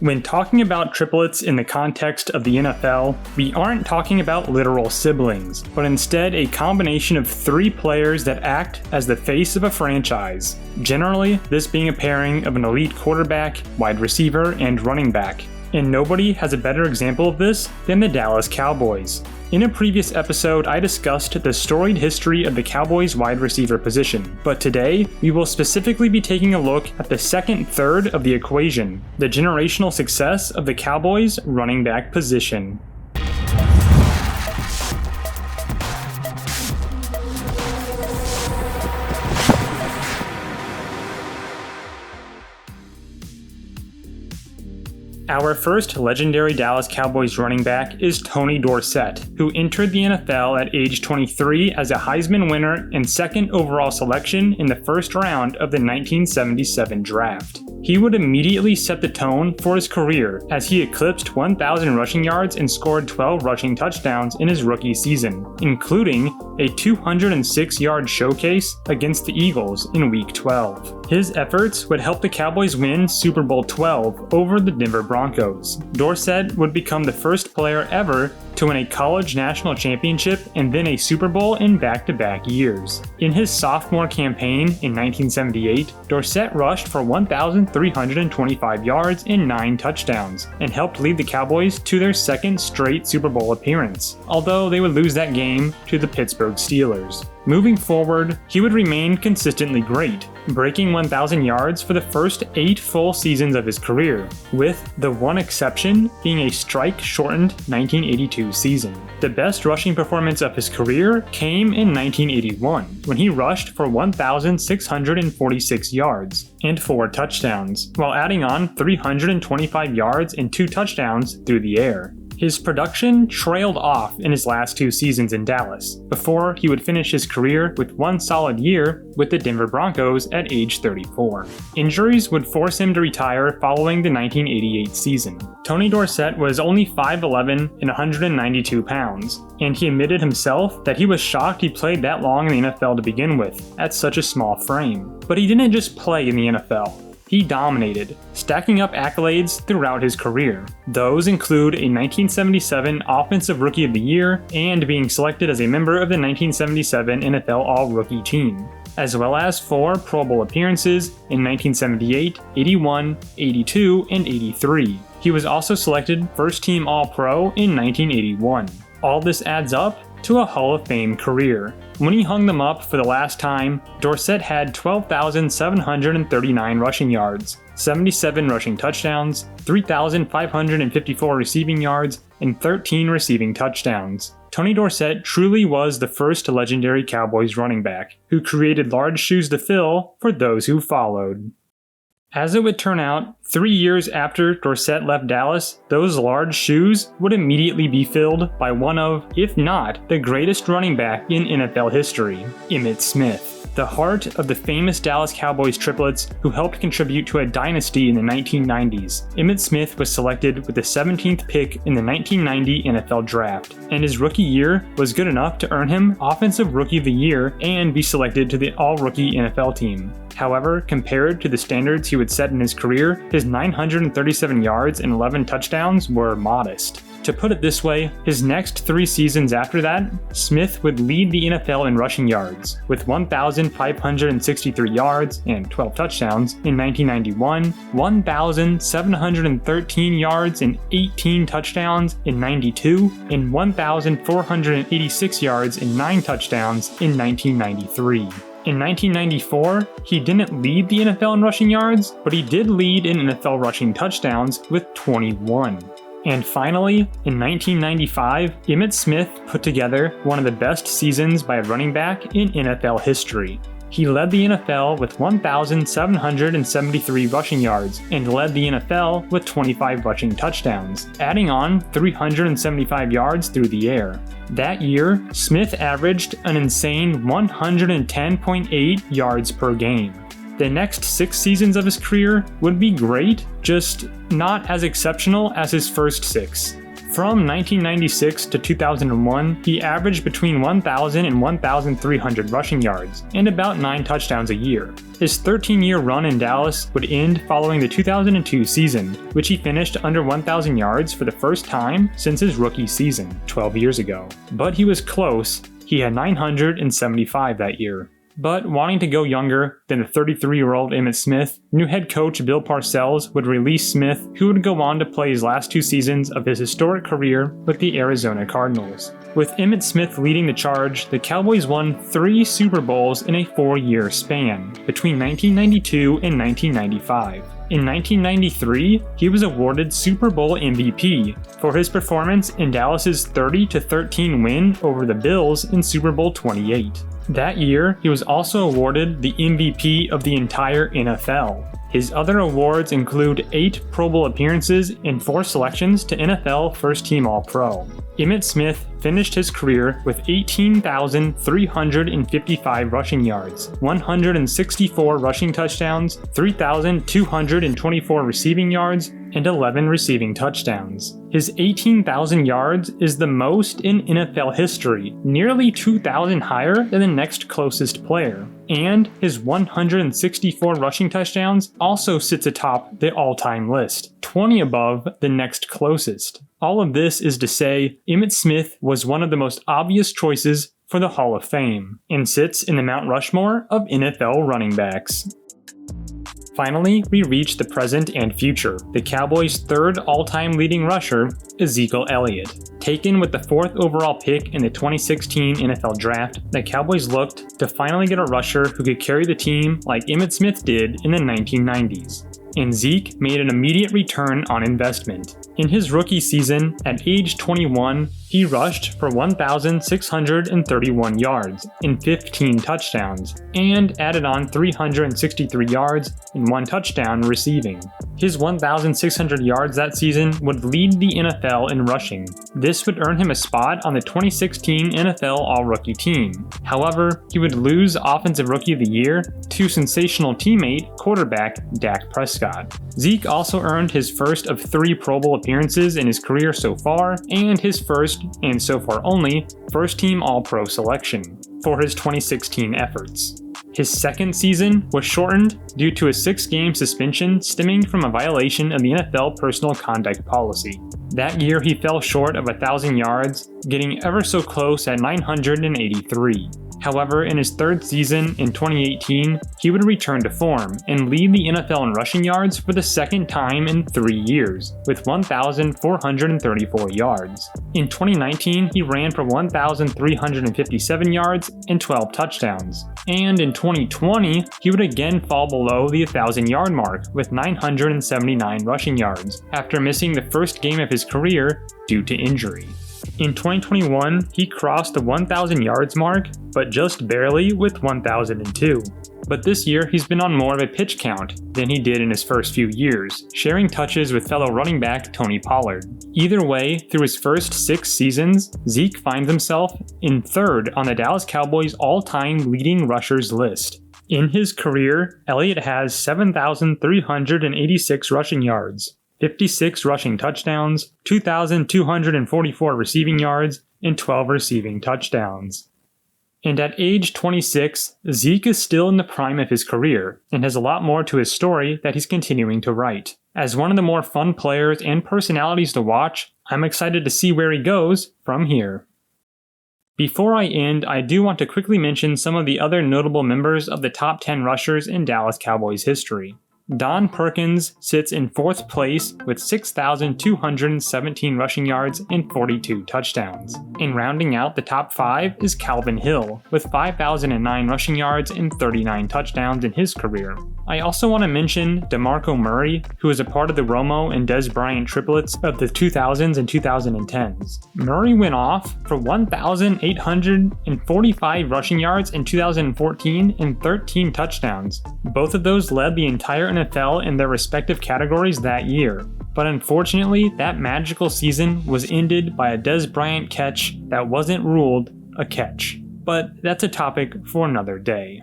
When talking about triplets in the context of the NFL, we aren't talking about literal siblings, but instead a combination of three players that act as the face of a franchise. Generally, this being a pairing of an elite quarterback, wide receiver, and running back. And nobody has a better example of this than the Dallas Cowboys. In a previous episode, I discussed the storied history of the Cowboys wide receiver position, but today we will specifically be taking a look at the second third of the equation, the generational success of the Cowboys running back position. Our first legendary Dallas Cowboys running back is Tony Dorsett, who entered the NFL at age 23 as a Heisman winner and second overall selection in the first round of the 1977 draft. He would immediately set the tone for his career as he eclipsed 1,000 rushing yards and scored 12 rushing touchdowns in his rookie season, including a 206-yard showcase against the Eagles in Week 12. His efforts would help the Cowboys win Super Bowl 12 over the Denver Broncos. Dorsett would become the first player ever to win a college national championship and then a Super Bowl in back-to-back years. In his sophomore campaign in 1978, Dorsett rushed for 1,325 yards and 9 touchdowns, and helped lead the Cowboys to their second straight Super Bowl appearance, although they would lose that game to the Pittsburgh Steelers. Moving forward, he would remain consistently great, breaking 1,000 yards for the first 8 full seasons of his career, with the one exception being a strike-shortened 1982 season. The best rushing performance of his career came in 1981, when he rushed for 1,646 yards and 4 touchdowns, while adding on 325 yards and 2 touchdowns through the air. His production trailed off in his last 2 seasons in Dallas, before he would finish his career with one solid year with the Denver Broncos at age 34. Injuries would force him to retire following the 1988 season. Tony Dorsett was only 5'11" and 192 pounds, and he admitted himself that he was shocked he played that long in the NFL to begin with, at such a small frame. But he didn't just play in the NFL. He dominated, stacking up accolades throughout his career. Those include a 1977 Offensive Rookie of the Year and being selected as a member of the 1977 NFL All-Rookie team, as well as 4 Pro Bowl appearances in 1978, 81, 82, and 83. He was also selected First Team All-Pro in 1981. All this adds up to a Hall of Fame career. When he hung them up for the last time, Dorsett had 12,739 rushing yards, 77 rushing touchdowns, 3,554 receiving yards, and 13 receiving touchdowns. Tony Dorsett truly was the first legendary Cowboys running back, who created large shoes to fill for those who followed. As it would turn out, 3 years after Dorsett left Dallas, those large shoes would immediately be filled by one of, if not, the greatest running back in NFL history, Emmitt Smith, the heart of the famous Dallas Cowboys triplets who helped contribute to a dynasty in the 1990s. Emmitt Smith was selected with the 17th pick in the 1990 NFL Draft, and his rookie year was good enough to earn him Offensive Rookie of the Year and be selected to the All-Rookie NFL team. However, compared to the standards he would set in his career, his 937 yards and 11 touchdowns were modest. To put it this way, his next 3 seasons after that, Smith would lead the NFL in rushing yards, with 1,563 yards and 12 touchdowns in 1991, 1,713 yards and 18 touchdowns in 92, and 1,486 yards and 9 touchdowns in 1993. In 1994, he didn't lead the NFL in rushing yards, but he did lead in NFL rushing touchdowns with 21. And finally, in 1995, Emmitt Smith put together one of the best seasons by a running back in NFL history. He led the NFL with 1,773 rushing yards and led the NFL with 25 rushing touchdowns, adding on 375 yards through the air. That year, Smith averaged an insane 110.8 yards per game. The next 6 seasons of his career would be great, just not as exceptional as his first 6. From 1996 to 2001, he averaged between 1,000 and 1,300 rushing yards, and about 9 touchdowns a year. His 13-year run in Dallas would end following the 2002 season, which he finished under 1,000 yards for the first time since his rookie season, 12 years ago. But he was close. He had 975 that year. But wanting to go younger than the 33-year-old Emmitt Smith, new head coach Bill Parcells would release Smith, who would go on to play his last 2 seasons of his historic career with the Arizona Cardinals. With Emmitt Smith leading the charge, the Cowboys won 3 Super Bowls in a 4-year span, between 1992 and 1995. In 1993, he was awarded Super Bowl MVP for his performance in Dallas's 30-13 win over the Bills in Super Bowl 28. That year, he was also awarded the MVP of the entire NFL. His other awards include 8 Pro Bowl appearances and 4 selections to NFL First Team All-Pro. Emmitt Smith finished his career with 18,355 rushing yards, 164 rushing touchdowns, 3,224 receiving yards, and 11 receiving touchdowns. His 18,000 yards is the most in NFL history, nearly 2,000 higher than the next closest player. And his 164 rushing touchdowns also sits atop the all-time list, 20 above the next closest. All of this is to say, Emmitt Smith was one of the most obvious choices for the Hall of Fame, and sits in the Mount Rushmore of NFL running backs. Finally, we reach the present and future, the Cowboys' 3rd all-time leading rusher, Ezekiel Elliott. Taken with the 4th overall pick in the 2016 NFL Draft, the Cowboys looked to finally get a rusher who could carry the team like Emmitt Smith did in the 1990s. And Zeke made an immediate return on investment. In his rookie season, at age 21, he rushed for 1,631 yards and 15 touchdowns, and added on 363 yards and 1 touchdown receiving. His 1,600 yards that season would lead the NFL in rushing. This would earn him a spot on the 2016 NFL All-Rookie team. However, he would lose Offensive Rookie of the Year to sensational teammate quarterback Dak Prescott. Zeke also earned his first of 3 Pro Bowl appearances in his career so far, and his first, and so far only, first-team All-Pro selection for his 2016 efforts. His second season was shortened due to a 6-game suspension stemming from a violation of the NFL personal conduct policy. That year he fell short of 1,000 yards, getting ever so close at 983. However, in his 3rd season in 2018, he would return to form and lead the NFL in rushing yards for the 2nd time in 3 years, with 1,434 yards. In 2019, he ran for 1,357 yards and 12 touchdowns. And in 2020, he would again fall below the 1,000-yard mark with 979 rushing yards, after missing the first game of his career due to injury. In 2021, he crossed the 1,000 yards mark, but just barely with 1,002. But this year, he's been on more of a pitch count than he did in his first few years, sharing touches with fellow running back Tony Pollard. Either way, through his first 6 seasons, Zeke finds himself in 3rd on the Dallas Cowboys' all-time leading rushers list. In his career, Elliott has 7,386 rushing yards, 56 rushing touchdowns, 2,244 receiving yards, and 12 receiving touchdowns. And at age 26, Zeke is still in the prime of his career, and has a lot more to his story that he's continuing to write. As one of the more fun players and personalities to watch, I'm excited to see where he goes from here. Before I end, I do want to quickly mention some of the other notable members of the top 10 rushers in Dallas Cowboys history. Don Perkins sits in 4th place with 6,217 rushing yards and 42 touchdowns. And rounding out the top 5 is Calvin Hill with 5,009 rushing yards and 39 touchdowns in his career. I also want to mention DeMarco Murray, who is a part of the Romo and Dez Bryant triplets of the 2000s and 2010s. Murray went off for 1,845 rushing yards in 2014 and 13 touchdowns. Both of those led the entire NFL in their respective categories that year. But unfortunately, that magical season was ended by a Dez Bryant catch that wasn't ruled a catch. But that's a topic for another day.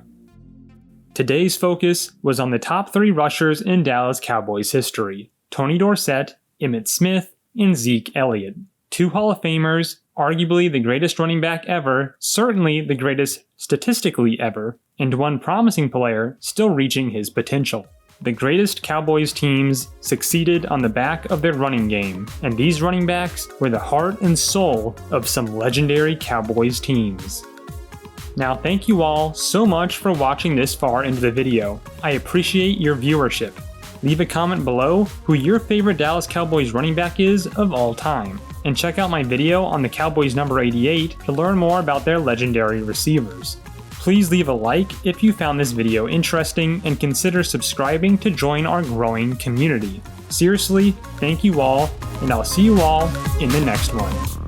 Today's focus was on the top 3 rushers in Dallas Cowboys history: Tony Dorsett, Emmitt Smith, and Zeke Elliott. 2 Hall of Famers, arguably the greatest running back ever, certainly the greatest statistically ever, and 1 promising player still reaching his potential. The greatest Cowboys teams succeeded on the back of their running game, and these running backs were the heart and soul of some legendary Cowboys teams. Now, thank you all so much for watching this far into the video. I appreciate your viewership. Leave a comment below who your favorite Dallas Cowboys running back is of all time, and check out my video on the Cowboys number 88 to learn more about their legendary receivers. Please leave a like if you found this video interesting and consider subscribing to join our growing community. Seriously, thank you all, and I'll see you all in the next one.